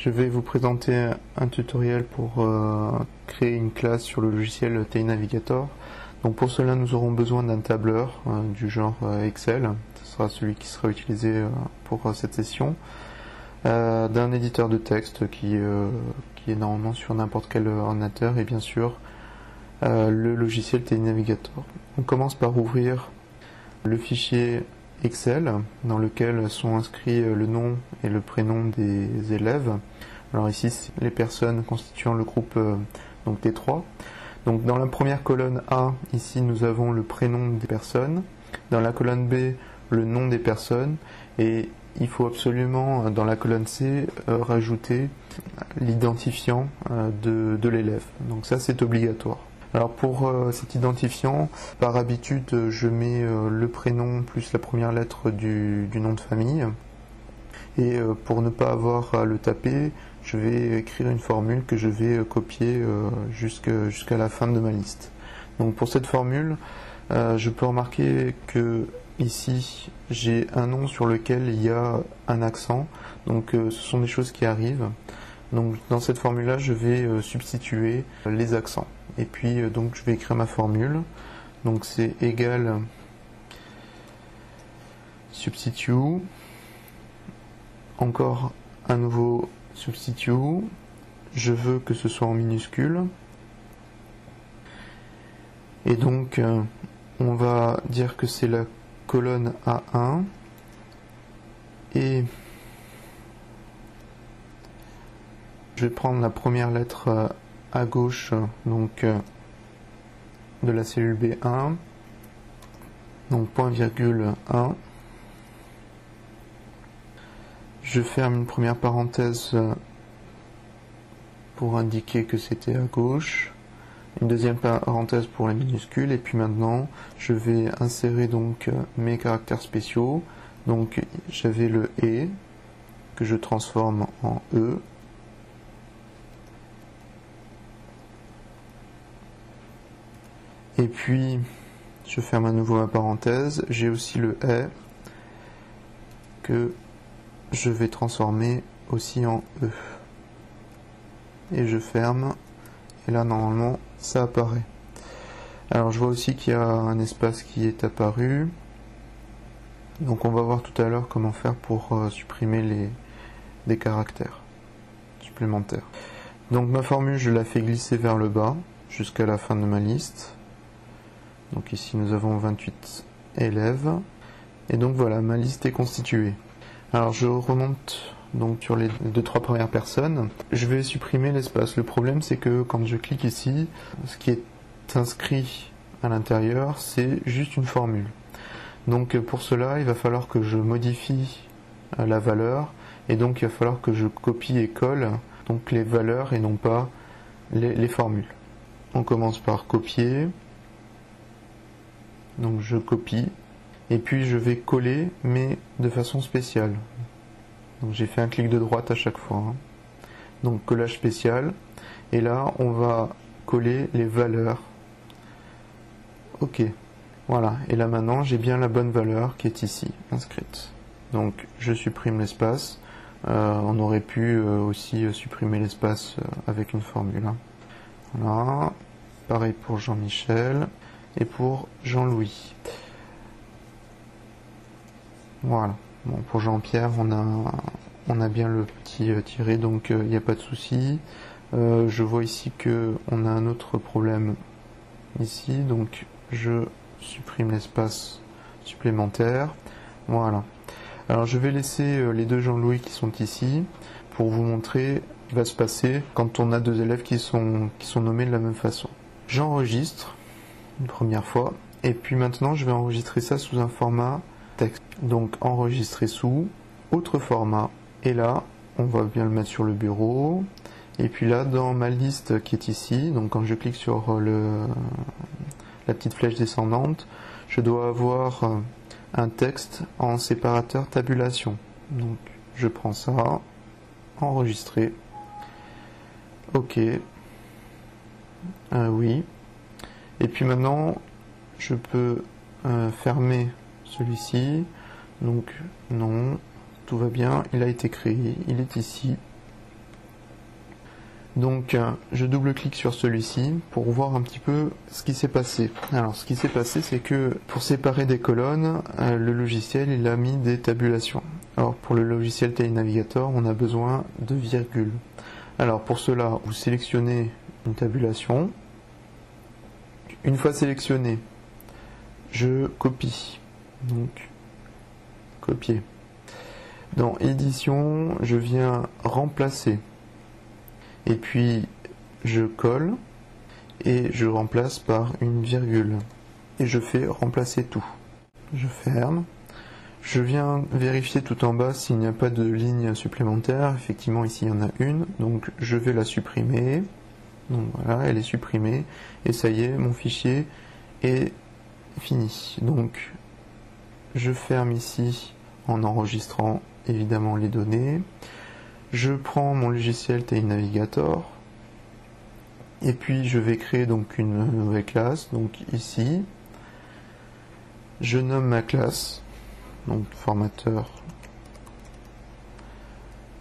Je vais vous présenter un tutoriel pour créer une classe sur le logiciel TI Navigator. Donc pour cela nous aurons besoin d'un tableur du genre Excel, ce sera celui qui sera utilisé pour cette session, d'un éditeur de texte qui est normalement sur n'importe quel ordinateur et bien sûr le logiciel TI Navigator. On commence par ouvrir le fichier Excel dans lequel sont inscrits le nom et le prénom des élèves. Alors ici c'est les personnes constituant le groupe donc T3. Donc dans la première colonne A, ici nous avons le prénom des personnes. Dans la colonne B, le nom des personnes. Et il faut absolument dans la colonne C rajouter l'identifiant de l'élève. Donc ça c'est obligatoire. Alors pour cet identifiant, par habitude je mets le prénom plus la première lettre du nom de famille. Et pour ne pas avoir à le taper, je vais écrire une formule que je vais copier jusqu'à la fin de ma liste. Donc pour cette formule, je peux remarquer que ici j'ai un nom sur lequel il y a un accent. Donc ce sont des choses qui arrivent. Donc dans cette formule-là, je vais substituer les accents. Et puis donc je vais écrire ma formule. Donc c'est égal substitute, encore un nouveau substitute. Je veux que ce soit en minuscule. Et donc on va dire que c'est la colonne A1 et je vais prendre la première lettre à gauche donc de la cellule B1, donc point virgule 1. Je ferme une première parenthèse pour indiquer que c'était à gauche, une deuxième parenthèse pour les minuscules, et puis maintenant je vais insérer donc mes caractères spéciaux. Donc j'avais le et que je transforme en e. Et puis, je ferme à nouveau ma parenthèse. J'ai aussi le est que je vais transformer aussi en e. Et je ferme. Et là, normalement, ça apparaît. Alors, je vois aussi qu'il y a un espace qui est apparu. Donc, on va voir tout à l'heure comment faire pour supprimer des caractères supplémentaires. Donc, ma formule, je la fais glisser vers le bas jusqu'à la fin de ma liste. Donc ici nous avons 28 élèves et donc voilà, ma liste est constituée. Alors je remonte donc sur les 2-3 premières personnes. Je vais supprimer l'espace. Le problème c'est que quand je clique ici, ce qui est inscrit à l'intérieur c'est juste une formule. Donc pour cela il va falloir que je modifie la valeur et donc il va falloir que je copie et colle donc les valeurs et non pas les formules. On commence par copier. Donc je copie et puis je vais coller mais de façon spéciale. Donc j'ai fait un clic de droite à chaque fois. Donc collage spécial et là on va coller les valeurs. Ok, voilà, et là maintenant j'ai bien la bonne valeur qui est ici inscrite. Donc je supprime l'espace. On aurait pu aussi supprimer l'espace avec une formule. Voilà, pareil pour Jean-Michel. Et pour Jean-Louis. Voilà. Bon, pour Jean-Pierre, on a bien le petit tiré, donc il n'y a pas de souci. Je vois ici que on a un autre problème ici, donc je supprime l'espace supplémentaire. Voilà. Alors je vais laisser les deux Jean-Louis qui sont ici pour vous montrer ce qui va se passer quand on a deux élèves qui sont nommés de la même façon. J'enregistre une première fois et puis maintenant je vais enregistrer ça sous un format texte, donc enregistrer sous autre format, et là on va bien le mettre sur le bureau et puis là dans ma liste qui est ici, donc quand je clique sur la petite flèche descendante, je dois avoir un texte en séparateur tabulation. Donc je prends ça, enregistrer, ok, oui. Et puis maintenant, je peux fermer celui-ci. Donc non, tout va bien, il a été créé, il est ici. Donc je double-clique sur celui-ci pour voir un petit peu ce qui s'est passé. Alors ce qui s'est passé, c'est que pour séparer des colonnes, le logiciel il a mis des tabulations. Alors pour le logiciel Telenavigator, on a besoin de virgules. Alors pour cela, vous sélectionnez une tabulation. Une fois sélectionné, je copie. Donc copier. Dans édition, je viens remplacer. Et puis je colle et je remplace par une virgule. Et je fais remplacer tout. Je ferme. Je viens vérifier tout en bas s'il n'y a pas de ligne supplémentaire. Effectivement, ici il y en a une. Donc je vais la supprimer. Donc voilà, elle est supprimée. Et ça y est, mon fichier est fini. Donc je ferme ici en enregistrant évidemment les données. Je prends mon logiciel Telenavigator et puis je vais créer donc une nouvelle classe. Donc ici, je nomme ma classe, donc formateur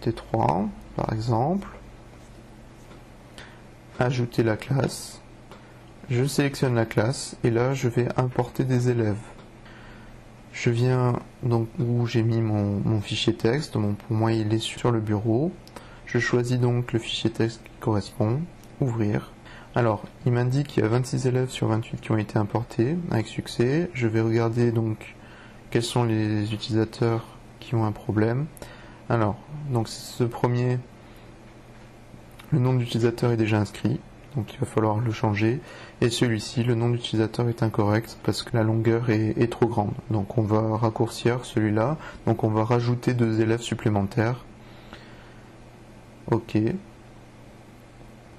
T3 par exemple. Ajouter la classe. Je sélectionne la classe et là je vais importer des élèves. Je viens donc où j'ai mis mon fichier texte, bon, pour moi il est sur le bureau. Je choisis donc le fichier texte qui correspond, ouvrir. Alors il m'indique qu'il y a 26 élèves sur 28 qui ont été importés avec succès. Je vais regarder donc quels sont les utilisateurs qui ont un problème. Alors, donc ce premier, le nom d'utilisateur est déjà inscrit. Donc il va falloir le changer. Et celui-ci, le nom d'utilisateur est incorrect parce que la longueur est trop grande. Donc on va raccourcir celui-là. Donc on va rajouter 2 élèves supplémentaires. OK.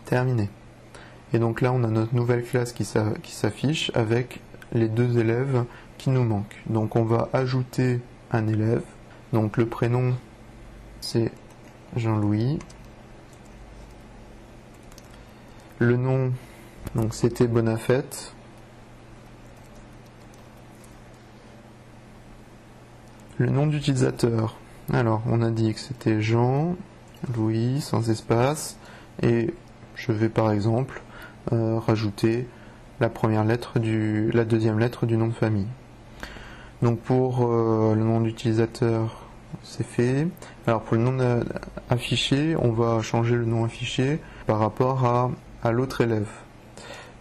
Terminé. Et donc là on a notre nouvelle classe qui s'affiche avec les 2 élèves qui nous manquent. Donc on va ajouter un élève. Donc le prénom c'est Jean-Louis. Le nom, donc c'était Bonafête. Le nom d'utilisateur, alors on a dit que c'était Jean, Louis, sans espace, et je vais par exemple rajouter la deuxième lettre du nom de famille. Donc pour le nom d'utilisateur, c'est fait. Alors pour le nom affiché, on va changer le nom affiché par rapport à l'autre élève.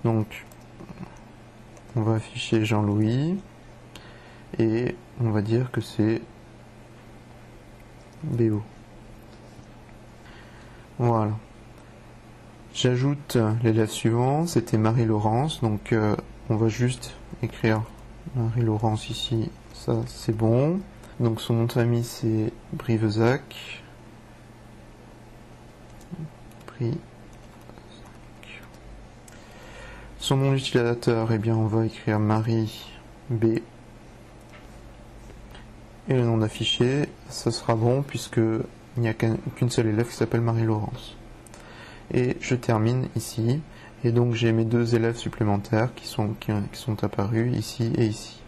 Donc on va afficher Jean-Louis et on va dire que c'est BO. Voilà. J'ajoute l'élève suivant, c'était Marie-Laurence, donc on va juste écrire Marie-Laurence ici, ça c'est bon. Donc son nom de famille c'est Brivezac. Son nom d'utilisateur, eh bien on va écrire Marie B. Et le nom d'affiché, ça sera bon puisque il n'y a qu'une seule élève qui s'appelle Marie-Laurence. Et je termine ici. Et donc j'ai mes 2 élèves supplémentaires qui sont apparus ici et ici.